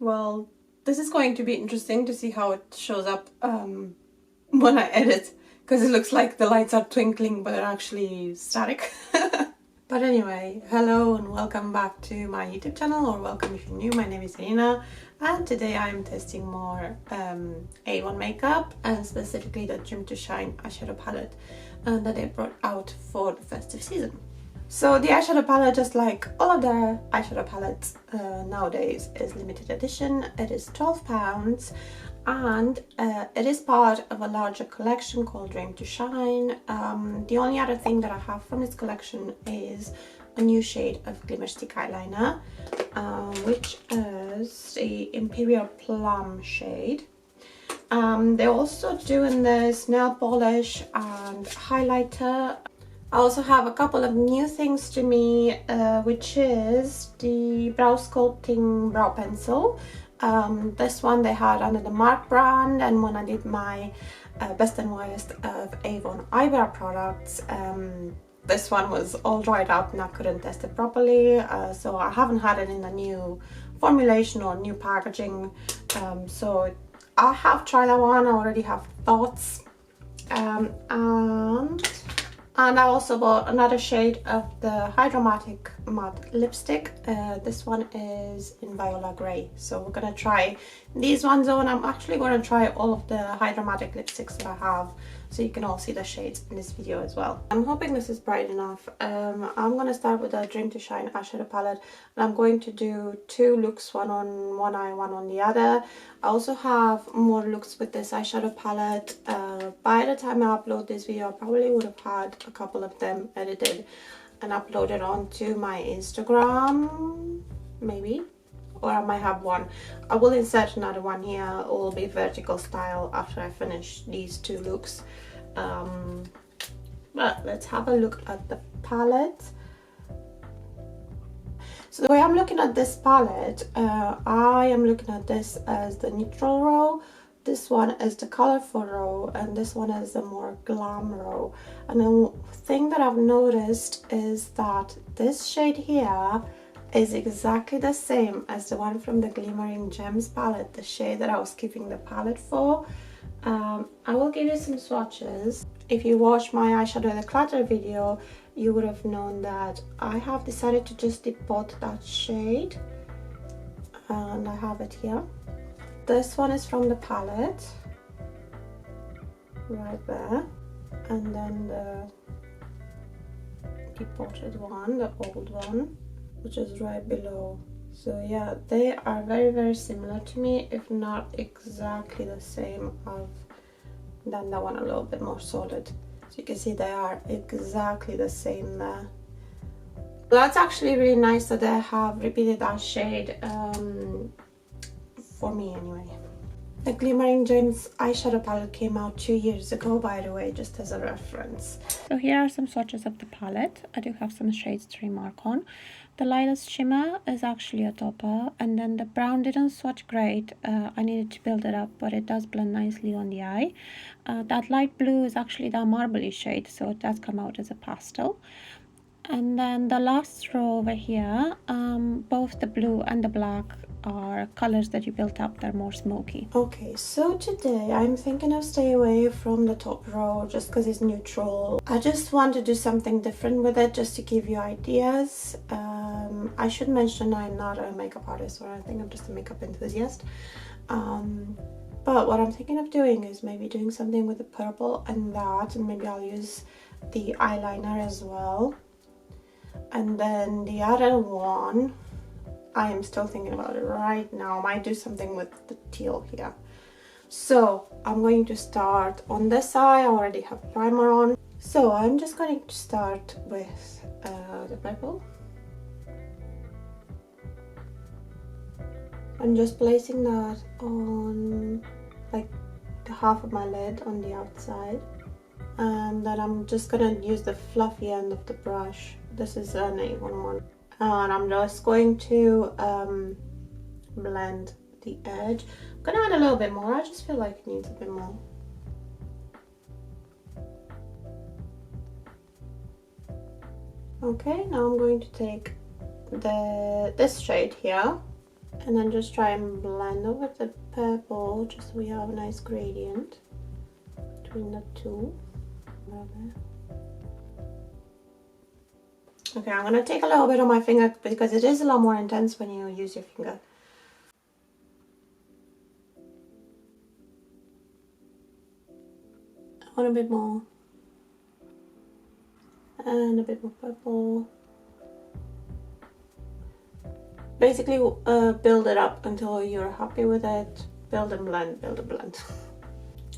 Well, this is going to be interesting to see how it shows up when I edit, because it looks like the lights are twinkling but they're actually static. But anyway, hello and welcome back to my YouTube channel, or welcome if you're new. My name is Irina and today I'm testing more Avon makeup, and specifically the Dream to Shine eyeshadow palette that they brought out for the festive season. So the eyeshadow palette, just like all of the eyeshadow palettes nowadays, is limited edition. It is £12 and it is part of a larger collection called Dream to Shine. The only other thing that I have from this collection is a new shade of Glimmerstick eyeliner, which is the Imperial Plum shade. They're also doing this nail polish and highlighter. I also have a couple of new things to me, which is the Brow Sculpting brow pencil. This one they had under the Mark brand, and when I did my best and worst of Avon eyebrow products, this one was all dried up and I couldn't test it properly, so I haven't had it in a new formulation or new packaging, so I have tried that one. I already have thoughts, and I also bought another shade of the Hydramatic matte lipstick. This one is in Viola grey. So we're gonna try these ones on. I'm actually gonna try all of the Hydramatic lipsticks that I have, so you can all see the shades in this video as well. I'm hoping this is bright enough. I'm gonna start with the Dream to Shine eyeshadow palette, and I'm going to do two looks, one on one eye, one on the other. I also have more looks with this eyeshadow palette. By the time I upload this video, I probably would have had a couple of them edited and uploaded onto my Instagram, maybe, or I might have one. I will insert another one here. It will be vertical style after I finish these two looks. But let's have a look at the palette. So the way I'm looking at this palette, I am looking at this as the neutral row, this one is the colorful row, and this one is the more glam row. And the thing that I've noticed is that this shade here is exactly the same as the one from the Glimmering Gems palette, the shade that I was keeping the palette for. I will give you some swatches. If you watched my eyeshadow the clutter video, you would have known that I have decided to just depot that shade, and I have it here. This one is from the palette, right there, and then the depotted one, the old one, which is right below. So yeah, they are very similar to me, if not exactly the same. I've done that one a little bit more solid, so you can see they are exactly the same there. That's actually really nice that they have repeated that shade, for me anyway. The Glimmering Gems eyeshadow palette came out 2 years ago, by the way, just as a reference. So here are some swatches of the palette. I do have some shades to remark on. The lightest shimmer is actually a topper, and then the brown didn't swatch great. I needed to build it up, but it does blend nicely on the eye. That light blue is actually that marbly shade, so it does come out as a pastel. And then the last row over here, both the blue and the black are colors that you built up. They're more smoky. Okay, so today I'm thinking of staying away from the top row just because it's neutral. I just want to do something different with it, just to give you ideas. I should mention I'm not a makeup artist or anything, I'm just a makeup enthusiast. But what I'm thinking of doing is maybe doing something with the purple and that, and maybe I'll use the eyeliner as well. And then the other one, I am still thinking about it right now. I might do something with the teal here. So I'm going to start on this eye. I already have primer on. So I'm just going to start with the purple. I'm just placing that on like the half of my lid on the outside. And then I'm just gonna use the fluffy end of the brush. This is an Avon one. And I'm just going to blend the edge. I'm gonna add a little bit more. I just feel like it needs a bit more. Okay, now I'm going to take this shade here and then just try and blend over the purple just so we have a nice gradient between the two. Okay, I'm gonna take a little bit on my finger because it is a lot more intense when you use your finger. I want a bit more. And a bit more purple. Basically, build it up until you're happy with it. Build and blend, build and blend.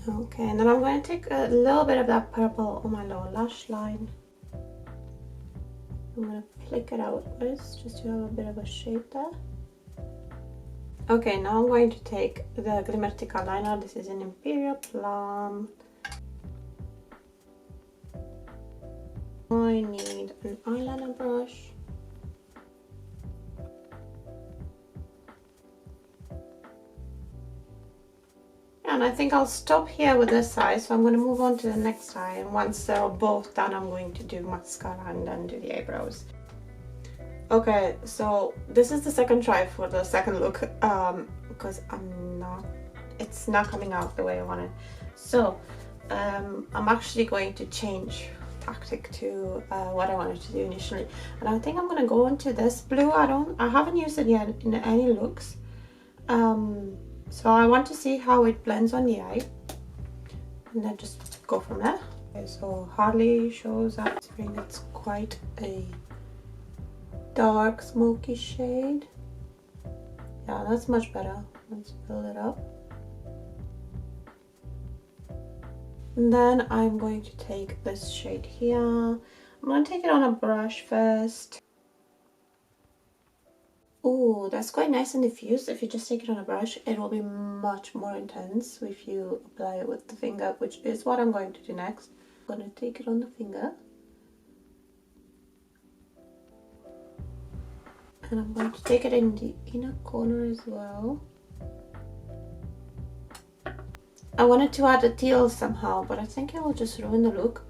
Okay, and then I'm going to take a little bit of that purple on my lower lash line. I'm going to flick it outwards just to have a bit of a shape there. Okay, now I'm going to take the Glimmerstick eyeliner. This is an Imperial Plum. I need an eyeliner brush. And I think I'll stop here with this eye, so I'm going to move on to the next eye, and once they're both done I'm going to do mascara and then do the eyebrows. Okay, so this is the second try for the second look, because it's not coming out the way I wanted. So I'm actually going to change tactic to what I wanted to do initially, and I think I'm going to go into this blue. I haven't used it yet in any looks, so I want to see how it blends on the eye and then just go from there. Okay, so hardly shows up. It's quite a dark smoky shade. Yeah, that's much better. Let's build it up. And then I'm going to take this shade here. I'm going to take it on a brush first. Oh, that's quite nice and diffused. If you just take it on a brush, it will be much more intense if you apply it with the finger, which is what I'm going to do next. I'm going to take it on the finger. And I'm going to take it in the inner corner as well. I wanted to add a teal somehow, but I think it will just ruin the look.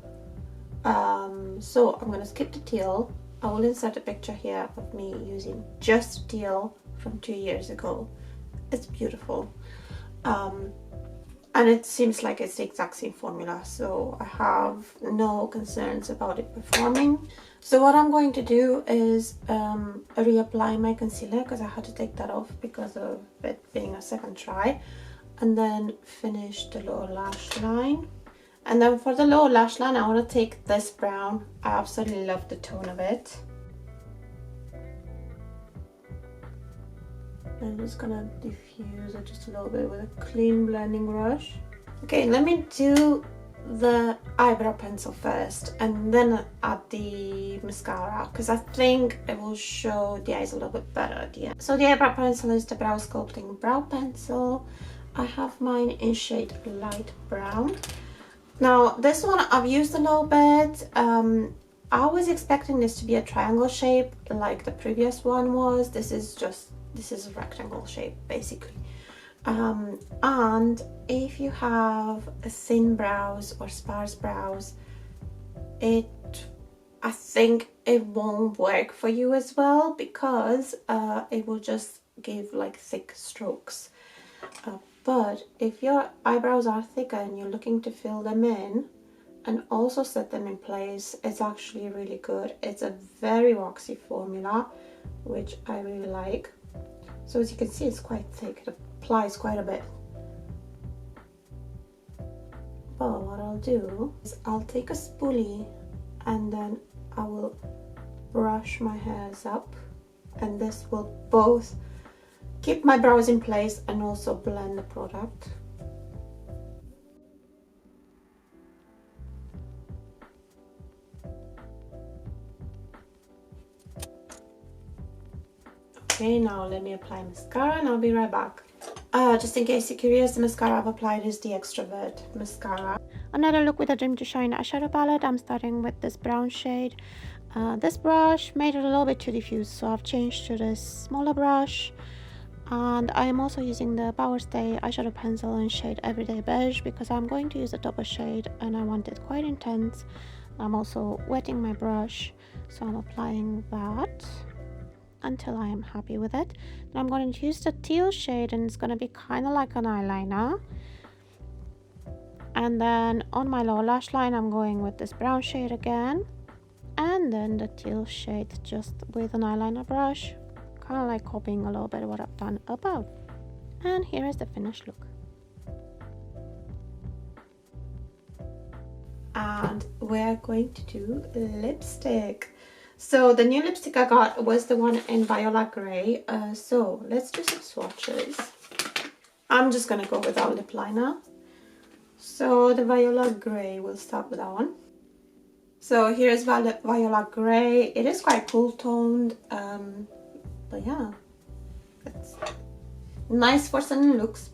So I'm going to skip the teal. I will insert a picture here of me using just teal from 2 years ago. It's beautiful. And it seems like it's the exact same formula, so I have no concerns about it performing. So what I'm going to do is reapply my concealer, because I had to take that off because of it being a second try, and then finish the lower lash line. And then for the lower lash line, I want to take this brown. I absolutely love the tone of it. I'm just gonna diffuse it just a little bit with a clean blending brush. Okay, let me do the eyebrow pencil first and then add the mascara, because I think it will show the eyes a little bit better at the end. So the eyebrow pencil is the Brow Sculpting brow pencil. I have mine in shade light brown. Now this one I've used a little bit. I was expecting this to be a triangle shape like the previous one was. This is a rectangle shape basically. And if you have thin brows or sparse brows, I think it won't work for you as well, because it will just give like thick strokes. But if your eyebrows are thicker and you're looking to fill them in and also set them in place, it's actually really good. It's a very waxy formula, which I really like. So as you can see, it's quite thick. It applies quite a bit. But what I'll do is I'll take a spoolie and then I will brush my hairs up, and this will both keep my brows in place and also blend the product. Okay, now let me apply mascara and I'll be right back. Just in case you're curious, the mascara I've applied is the Extrovert mascara. Another look with a Dream to Shine eyeshadow palette. I'm starting with this brown shade. This brush made it a little bit too diffuse, so I've changed to this smaller brush. And I am also using the Power Stay eyeshadow pencil in shade Everyday Beige, because I'm going to use a double shade and I want it quite intense. I'm also wetting my brush, so I'm applying that. until I am happy with it. Then I'm going to use the teal shade, and it's going to be kind of like an eyeliner. And then on my lower lash line, I'm going with this brown shade again. And then the teal shade just with an eyeliner brush. Kind of like copying a little bit of what I've done above. And here is the finished look. And we're going to do lipstick. So the new lipstick I got was the one in Viola Grey. So let's do some swatches. I'm just gonna go with our lip liner. So the Viola Grey, we'll start with that one. So here's Viola Grey. It is quite cool toned, but yeah, it's nice for certain looks.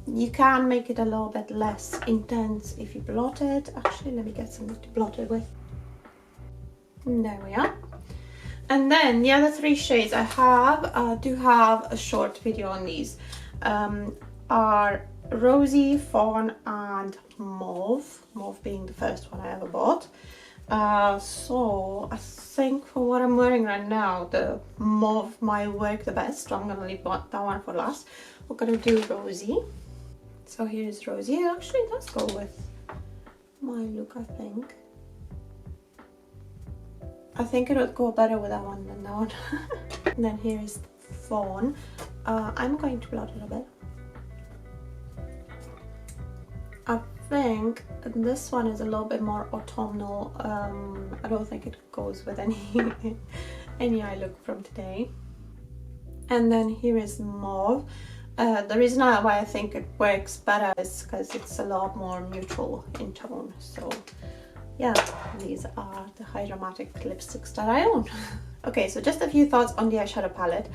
You can make it a little bit less intense if you blot it. Actually, let me get something to blot it with. There we are. And then the other three shades I have, do have a short video on these, are Rosy, Fawn and Mauve. Mauve being the first one I ever bought. So I think for what I'm wearing right now, the Mauve might work the best. So I'm going to leave that one for last. We're going to do Rosy. So here's Rosy. It actually does go with my look, I think. I think it would go better with that one than that one. And then here is Fawn. I'm going to blot it a bit. I think this one is a little bit more autumnal. I don't think it goes with any any eye look from today. And then here is Mauve. The reason why I think it works better is because it's a lot more neutral in tone. So yeah, these are the Hydramatic lipsticks that I own. Okay, so just a few thoughts on the eyeshadow palette.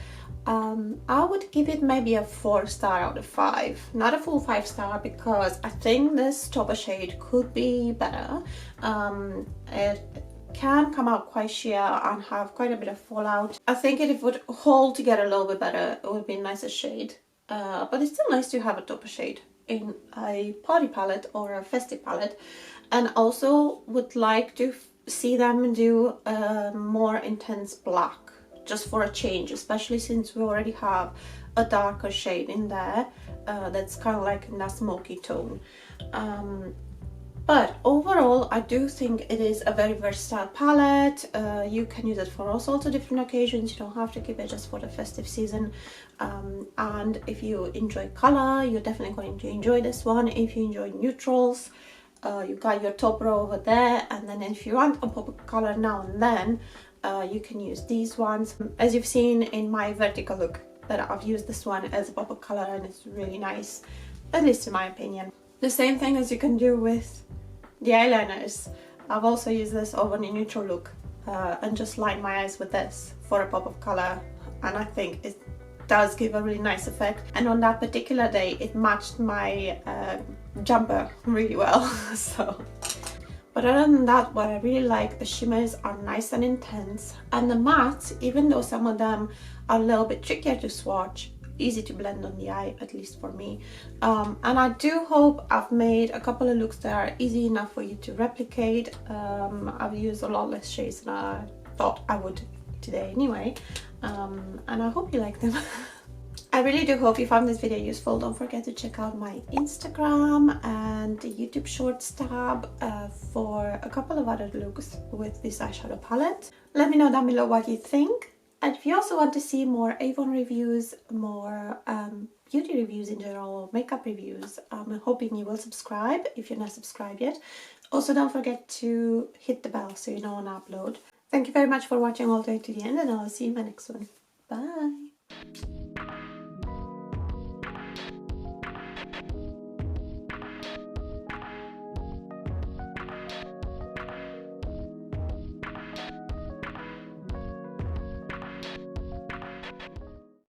I would give it maybe a 4-star out of 5. Not a full 5-star because I think this topper shade could be better. It can come out quite sheer and have quite a bit of fallout. I think it would hold together a little bit better. It would be a nicer shade. But it's still nice to have a topper shade in a party palette or a festive palette. And also would like to see them do a more intense black, just for a change, especially since we already have a darker shade in there that's kind of like in that smoky tone. But overall, I do think it is a very versatile palette. You can use it for all sorts of different occasions. You don't have to keep it just for the festive season. And if you enjoy color, you're definitely going to enjoy this one. If you enjoy neutrals, you got your top row over there. And then if you want a pop of color now and then, you can use these ones. As you've seen in my vertical look, that I've used this one as a pop of color and it's really nice, at least in my opinion. The same thing as you can do with the eyeliners. I've also used this over a neutral look and just line my eyes with this for a pop of color, and I think it does give a really nice effect. And on that particular day it matched my jumper really well. So, but other than that, what I really like, the shimmers are nice and intense, and the mattes, even though some of them are a little bit trickier to swatch, easy to blend on the eye, at least for me. And I do hope I've made a couple of looks that are easy enough for you to replicate. I've used a lot less shades than I thought I would today anyway, and I hope you like them. I really do hope you found this video useful. Don't forget to check out my Instagram and the YouTube Shorts tab for a couple of other looks with this eyeshadow palette. Let me know down below what you think. And if you also want to see more Avon reviews, more beauty reviews in general, makeup reviews, I'm hoping you will subscribe if you're not subscribed yet. Also, don't forget to hit the bell so you know when I upload. Thank you very much for watching all the way to the end, and I'll see you in my next one. Bye!